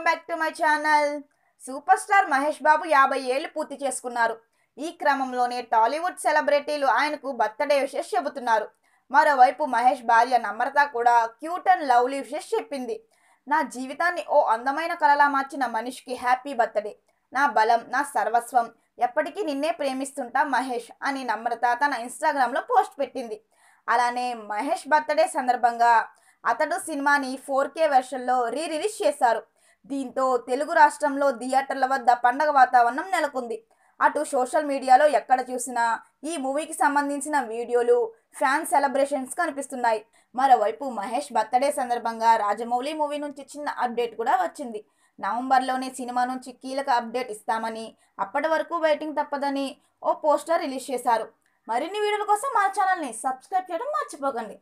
Back to my channel. Superstar Mahesh Babu 50 ఏళ్లు పూర్తి చేసుకున్నారు. ఈ క్రమంలోనే టాలీవుడ్ సెలబ్రిటీలు ఆయనకు బర్త్డే విషెస్ చెబుతున్నారు. మరోవైపు మహేష్ భార్య నమ్రత కూడా క్యూట్ అండ్ లవ్లీ విషెస్ చెప్పింది. నా జీవితాన్ని ఓ అందమైన కలలా మార్చిన మనిషికి హ్యాపీ బర్త్డే. నా బలం, నా సర్వస్వం, ఎప్పటికీ నిన్నే ప్రేమిస్తుంటా మహేష్ అని నమ్రత తన ఇన్స్టాగ్రామ్లో పోస్ట్ పెట్టింది. అలానే మహేష్ బర్త్డే సందర్భంగా అతడు సినిమాని 4K వెర్షన్లో రిలీజ్ చేశారు. దీంతో తెలుగు రాష్ట్రంలో థియేటర్ల వద్ద పండగ వాతావరణం నెలకొంది. అటు సోషల్ మీడియాలో ఎక్కడ చూసినా ఈ మూవీకి సంబంధించిన వీడియోలు, ఫ్యాన్ సెలబ్రేషన్స్ కనిపిస్తున్నాయి. మరోవైపు మహేష్ బర్త్డే సందర్భంగా రాజమౌళి మూవీ నుంచి చిన్న అప్డేట్ కూడా వచ్చింది. నవంబర్లోనే సినిమా నుంచి కీలక అప్డేట్ ఇస్తామని, అప్పటి వరకు వెయిటింగ్ తప్పదని ఓ పోస్టర్ రిలీజ్ చేశారు. మరిన్ని వీడియోల కోసం మా ఛానల్ని సబ్స్క్రైబ్ చేయడం మర్చిపోకండి.